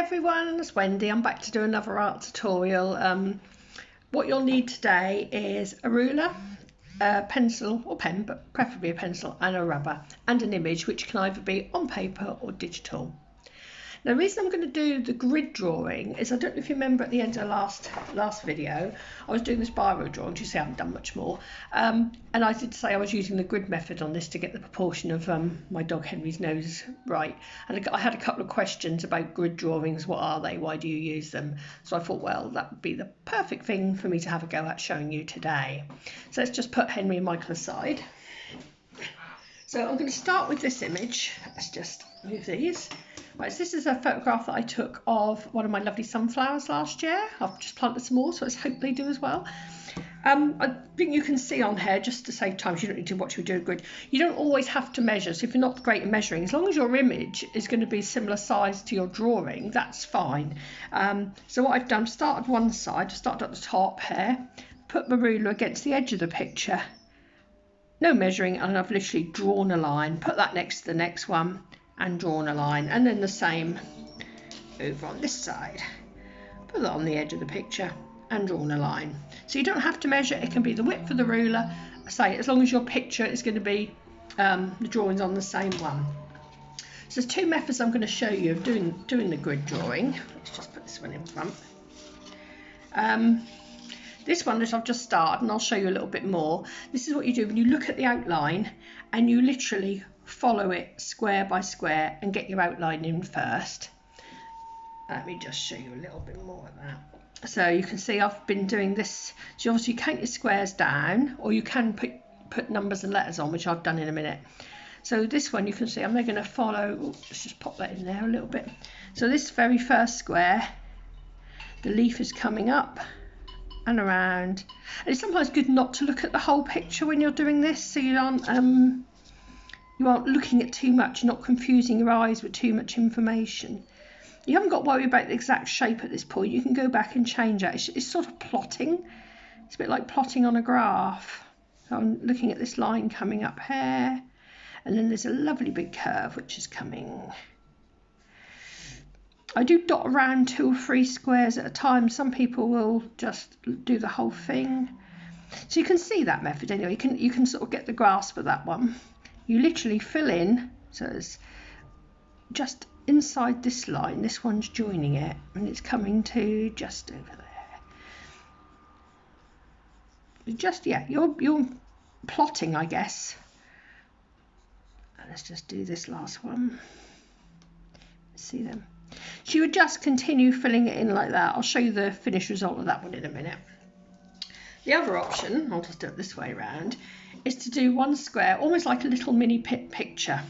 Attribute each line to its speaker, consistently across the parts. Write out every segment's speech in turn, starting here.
Speaker 1: everyone, it's Wendy. I'm back to do another art tutorial. What you'll need today is a ruler, a pencil or pen, but preferably a pencil, and a rubber, and an image which can either be on paper or digital. Now, the reason I'm going to do the grid drawing is, I don't know if you remember at the end of the last video, I was doing this biro drawing. You see I haven't done much more, and I did say I was using the grid method on this to get the proportion of my dog Henry's nose right. And I had a couple of questions about grid drawings. What are they? Why do you use them? So I thought, well, that would be the perfect thing for me to have a go at showing you today. So let's just put Henry and Michael aside. So I'm going to start with this image. Let's just move these. Right, so this is a photograph that I took of one of my lovely sunflowers last year. I've just planted some more, so let's hope they do as well. I think you can see on here, just to save time, you don't need to watch me do a grid. You don't always have to measure, so if you're not great at measuring, as long as your image is going to be similar size to your drawing, that's fine. So what I've done, started one side, started at the top here, put my ruler against the edge of the picture, no measuring, and I've literally drawn a line, put that next to the next one, and drawn a line, and then the same over on this side, put that on the edge of the picture and drawn a line. So you don't have to measure, it can be the width of the ruler, say, as long as your picture is going to be the drawings on the same one. So there's two methods I'm going to show you of doing the grid drawing. Let's just put this one in front. This one that I've just started, and I'll show you a little bit more. This is what you do when you look at the outline and you literally follow it square by square and get your outline in first. Let me just show you a little bit more of that. So you can see I've been doing this. So obviously you count your squares down, or you can put numbers and letters on, which I've done in a minute. So this one you can see I'm going to follow, let's just pop that in there a little bit. So this very first square, the leaf is coming up and around. And it's sometimes good not to look at the whole picture when you're doing this, so you aren't looking at too much, not confusing your eyes with too much information. You haven't got to worry about the exact shape at this point. You can go back and change that. It's sort of plotting. It's a bit like plotting on a graph. So I'm looking at this line coming up here, and then there's a lovely big curve which is coming. I do dot around 2 or 3 squares at a time. Some people will just do the whole thing. So you can see that method anyway. You can sort of get the grasp of that one. You literally fill in, so it's just inside this line, this one's joining it, and it's coming to just over there. Just, yeah, you're plotting, I guess. Let's just do this last one. See them. So you would just continue filling it in like that. I'll show you the finished result of that one in a minute. The other option, I'll just do it this way around, is to do one square, almost like a little mini picture.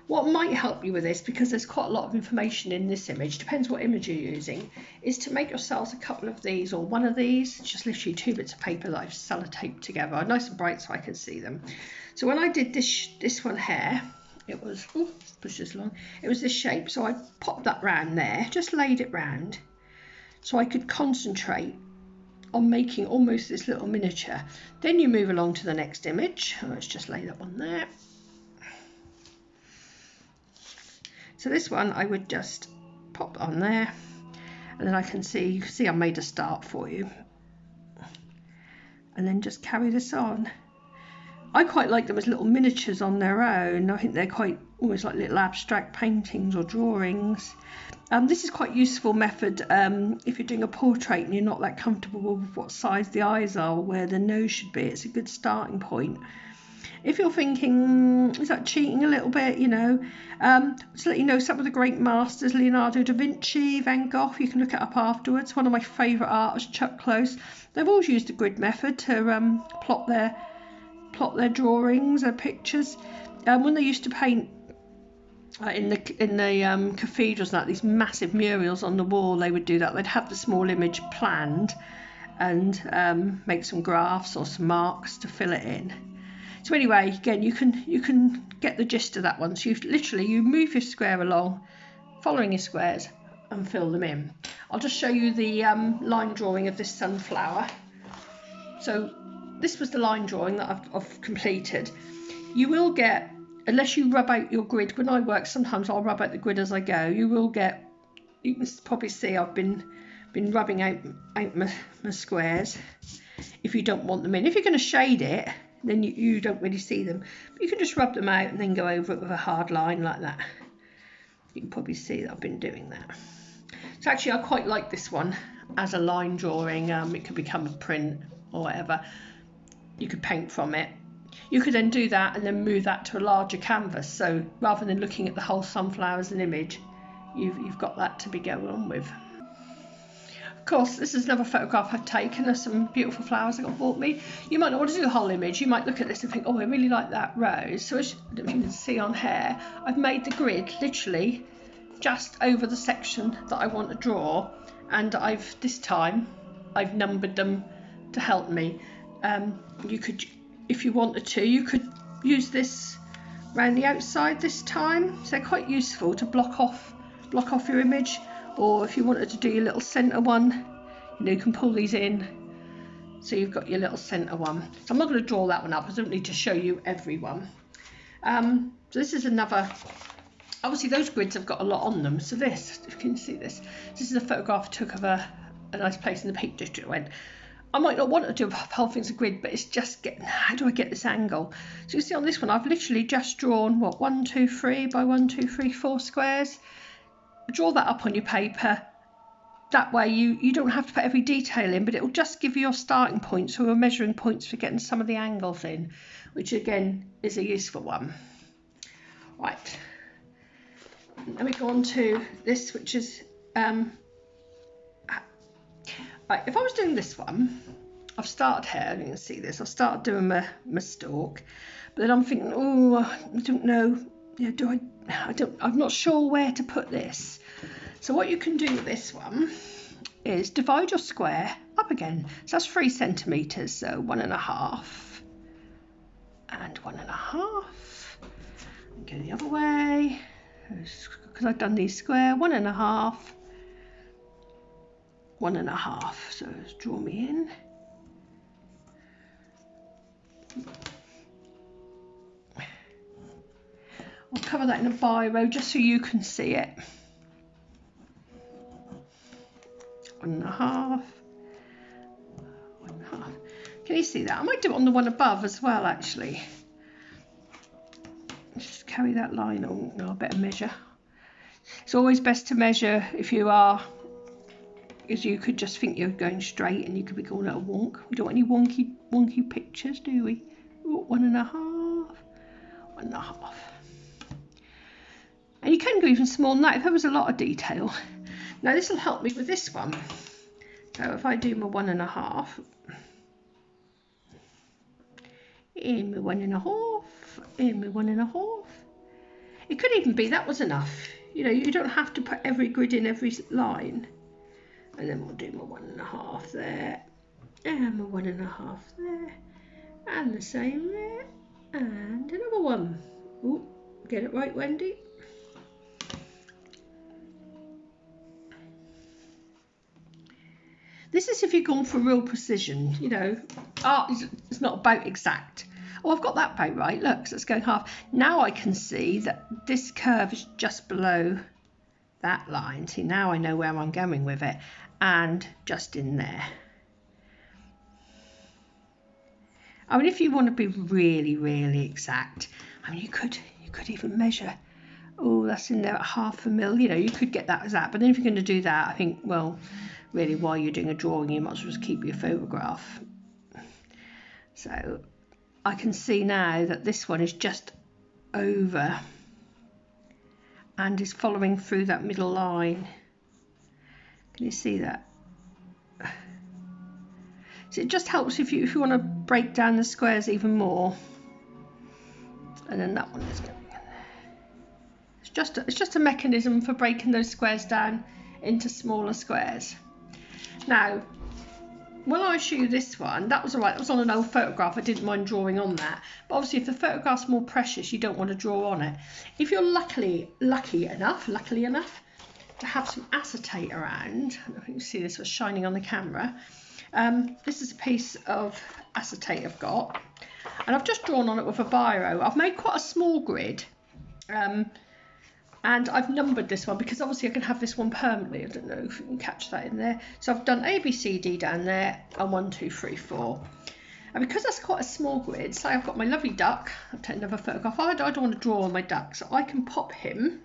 Speaker 1: What might help you with this, because there's quite a lot of information in this image, depends what image you're using, is to make yourselves a couple of these or one of these. It's just literally 2 bits of paper that I've sellotaped together, nice and bright so I can see them. So when I did this one here, it was, oh, push this along, it was this shape, so I popped that round there, just laid it round so I could concentrate on making almost this little miniature. Then you move along to the next image. Let's just lay that one there. So this one I would just pop on there, and then I can see, you can see I made a start for you, and then just carry this on. I quite like them as little miniatures on their own. I think they're quite almost like little abstract paintings or drawings. This is quite a useful method if you're doing a portrait and you're not that comfortable with what size the eyes are or where the nose should be. It's a good starting point. If you're thinking, is that cheating a little bit, you know, to let you know, some of the great masters, Leonardo da Vinci, Van Gogh, you can look it up afterwards. One of my favourite artists, Chuck Close, they've always used the grid method to plot their drawings or pictures. When they used to paint in the cathedrals and that, these massive murals on the wall, they would do that. They'd have the small image planned and make some graphs or some marks to fill it in. So anyway, again, you can get the gist of that one. So you move your square along, following your squares, and fill them in. I'll just show you the line drawing of this sunflower. So this was the line drawing that I've completed. You will get, unless you rub out your grid, when I work, sometimes I'll rub out the grid as I go, you will get you can probably see I've been rubbing out my squares if you don't want them in. If you're going to shade it, then you don't really see them. But you can just rub them out and then go over it with a hard line like that. You can probably see that I've been doing that. So actually I quite like this one as a line drawing. It could become a print or whatever. You could paint from it. You could then do that and then move that to a larger canvas. So rather than looking at the whole sunflower as an image, you've got that to be going on with. Of course, this is another photograph I've taken of some beautiful flowers that got bought me. You might not want to do the whole image. You might look at this and think, oh, I really like that rose. So as you can see on here, I've made the grid literally just over the section that I want to draw, and this time I've numbered them to help me. You could, if you wanted to, you could use this around the outside this time. So they're quite useful to block off your image. Or if you wanted to do your little centre one, you can pull these in so you've got your little centre one. So I'm not going to draw that one up, I don't need to show you every one. So this is another, obviously those grids have got a lot on them. So this, if you can see this is a photograph I took of a nice place in the Peak District. I went, I might not want to do a whole thing's a grid, but it's just getting, how do I get this angle? So you see on this one, I've literally just drawn, what, 1, 2, 3 by 1, 2, 3, 4 squares. Draw that up on your paper. That way you don't have to put every detail in, but it will just give you your starting points or your measuring points for getting some of the angles in, which again is a useful one. Right, then we go on to this, which is right, if I was doing this one, I've started here, you can see this, I've started doing my stalk, but then I'm thinking, oh, I don't know, I'm not sure where to put this. So what you can do with this one is divide your square up again. So that's 3 centimetres, so 1.5 and 1.5. Go the other way, because I've done these square, 1.5, 1.5. So let's draw me in. I'll cover that in a biro just so you can see it. 1.5, 1.5. Can you see that? I might do it on the one above as well, actually. Just carry that line on. No, I better measure. It's always best to measure if you are, because you could just think you're going straight and you could be calling it a wonk. We don't want any wonky pictures, do we? 1.5, 1.5. And you can go even smaller than that if there was a lot of detail. Now this will help me with this one. So if I do my 1.5, in my 1.5, in my 1.5. It could even be that was enough. You don't have to put every grid in every line. And then we'll do my 1.5 there, and my 1.5 there, and the same there, and another one. Ooh, get it right, Wendy. This is if you're going for real precision, art is not about exact. Oh, I've got that about right, look, so it's going half. Now I can see that this curve is just below that line. See, now I know where I'm going with it, and just in there. I mean, if you want to be really, really exact, I mean, you could even measure, oh, that's in there at 0.5 mil, you could get that as that. But then if you're going to do that, I think, well, really, while you're doing a drawing, you might as well just keep your photograph. So I can see now that this one is just over and is following through that middle line. Can you see that? So it just helps if you want to break down the squares even more. And then that one is going in there. It's just a mechanism for breaking those squares down into smaller squares. Now, when I show you this one, that was all right. That was on an old photograph. I didn't mind drawing on that. But obviously, if the photograph's more precious, you don't want to draw on it. If you're lucky enough to have some acetate around, I don't know if you can see this was shining on the camera. This is a piece of acetate I've got, and I've just drawn on it with a biro. I've made quite a small grid. And I've numbered this one because obviously I can have this one permanently. I don't know if you can catch that in there. So I've done A, B, C, D down there, and 1, 2, 3, 4. And because that's quite a small grid, say I've got my lovely duck, I've taken another photograph. I don't want to draw on my duck, so I can pop him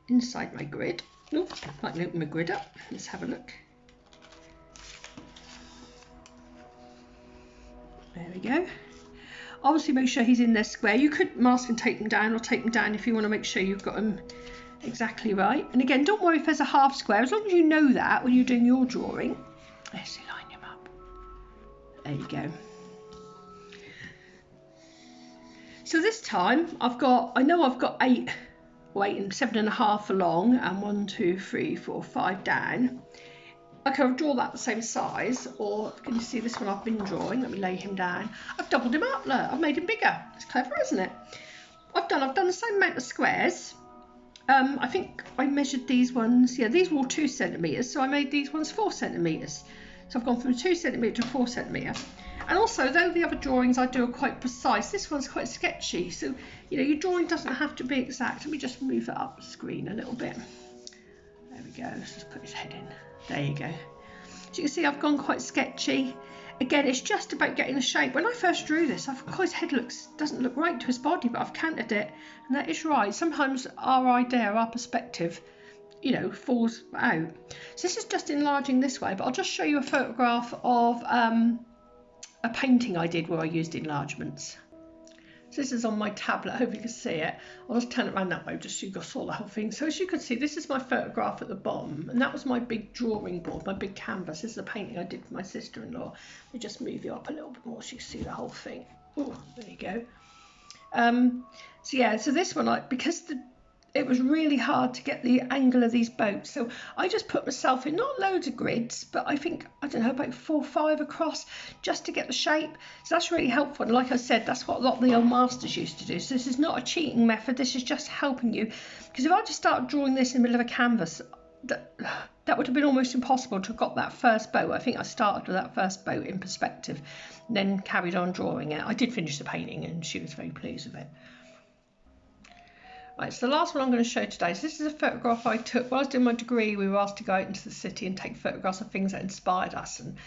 Speaker 1: inside my grid. Ooh, I can open my grid up. Let's have a look. There we go. Obviously make sure he's in their square. You could mask and take them down, or take them down if you want to make sure you've got them exactly right. And again, don't worry if there's a half square, as long as you know that when you're doing your drawing. Let's line him up. There you go. So this time I know I've got 8 and 7.5 along, and 1, 2, 3, 4, 5 down. I could draw that the same size, or can you see this one I've been drawing? Let me lay him down. I've doubled him up, look, I've made him bigger. It's clever, isn't it? I've done the same amount of squares. I think I measured these ones, yeah, these were all 2 centimetres, so I made these ones 4 centimetres. So I've gone from 2 centimetre to 4 centimetre. And also, though the other drawings I do are quite precise, this one's quite sketchy. So, you know, your drawing doesn't have to be exact. Let me just move it up the screen a little bit. There we go, let's just put his head in. There you go. So you can see I've gone quite sketchy. Again, it's just about getting the shape. When I first drew this, I thought his head doesn't look right to his body, but I've counted it, and that is right. Sometimes our idea, our perspective, you know, falls out. So this is just enlarging this way, but I'll just show you a photograph of a painting I did where I used enlargements. So this is on my tablet, I hope you can see it. I'll just turn it around that way just so you saw the whole thing. So as you can see, this is my photograph at the bottom, and that was my big drawing board, my big canvas. This is a painting I did for my sister-in-law. Let me just move you up a little bit more so you can see the whole thing. Oh, there you go. So yeah, so this one, because it was really hard to get the angle of these boats, so I just put myself in not loads of grids, but I think, I don't know, about 4 or 5 across just to get the shape. So that's really helpful, and like I said, that's what a lot of the old masters used to do. So this is not a cheating method, this is just helping you, because if I just started drawing this in the middle of a canvas, that would have been almost impossible to have got that first boat. I think I started with that first boat in perspective, and then carried on drawing it. I did finish the painting and she was very pleased with it. Right, so the last one I'm going to show today, so this is a photograph I took while I was doing my degree. We were asked to go out into the city and take photographs of things that inspired us, and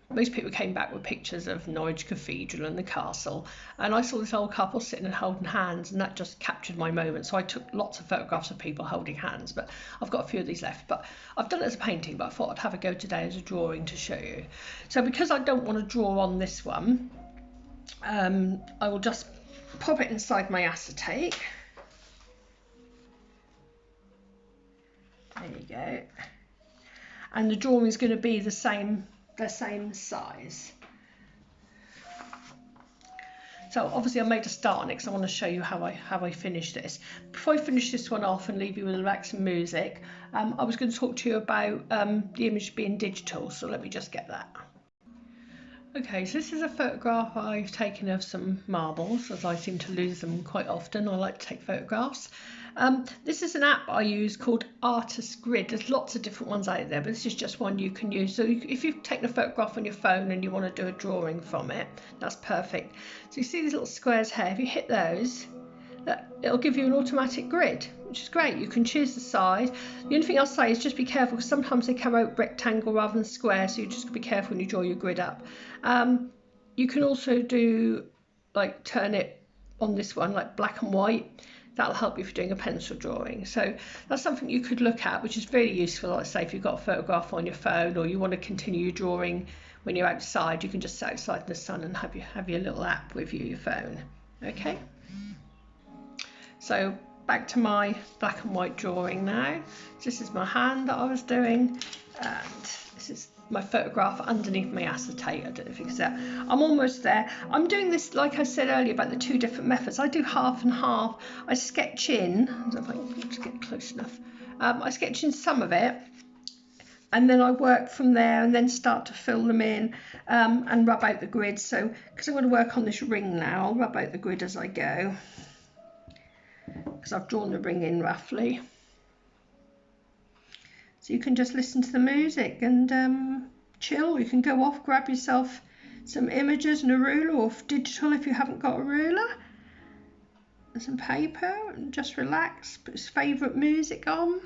Speaker 1: most people came back with pictures of Norwich Cathedral and the castle, and I saw this old couple sitting and holding hands, and that just captured my moment. So I took lots of photographs of people holding hands, but I've got a few of these left, but I've done it as a painting, but I thought I'd have a go today as a drawing to show you. So because I don't want to draw on this one, I will just pop it inside my acetate. There you go. And the drawing is going to be the same size. So obviously I made a start on it because I want to show you how I finish this. Before I finish this one off and leave you with relaxing music, I was going to talk to you about the image being digital, so let me just get that. Okay, so this is a photograph I've taken of some marbles, as I seem to lose them quite often. I like to take photographs. This is an app I use called Artist Grid. There's lots of different ones out there, but this is just one you can use. So if you've taken a photograph on your phone and you want to do a drawing from it, that's perfect. So you see these little squares here, if you hit those, it'll give you an automatic grid, which is great. You can choose the size. The only thing I'll say is just be careful, because sometimes they come out rectangle rather than square, so you just be careful when you draw your grid up. You can also do, like, turn it on this one, like black and white. That'll help you if you're doing a pencil drawing. So that's something you could look at, which is really useful. Like, say if you've got a photograph on your phone, or you want to continue your drawing when you're outside, you can just sit outside in the sun and have your little app with you, your phone. Okay. So back to my black and white drawing now. This is my hand that I was doing, and this is my photograph underneath my acetate. I don't know if you can see that. I'm almost there. I'm doing this, like I said earlier, about the 2 different methods. I do half and half. I sketch in, I don't know if I can just get close enough. I sketch in some of it, and then I work from there and then start to fill them in and rub out the grid. So because I'm going to work on this ring now, I'll rub out the grid as I go, because I've drawn the ring in roughly. So you can just listen to the music and chill. You can go off, grab yourself some images and a ruler, or digital if you haven't got a ruler, and some paper and just relax, put his favourite music on.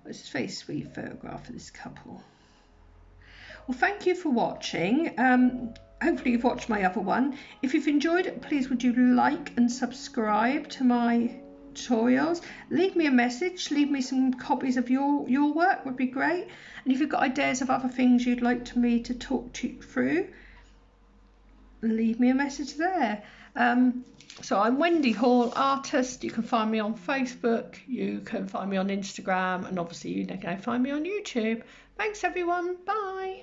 Speaker 1: It's a very sweet photograph of this couple. Well, thank you for watching. Hopefully you've watched my other one. If you've enjoyed it, please would you like and subscribe to my tutorials. Leave me a message, leave me some copies of your work, would be great. And if you've got ideas of other things you'd like me to talk to you through, leave me a message there. So I'm Wendy Hall, artist. You can find me on Facebook, you can find me on Instagram, and obviously you can find me on YouTube. Thanks everyone, bye.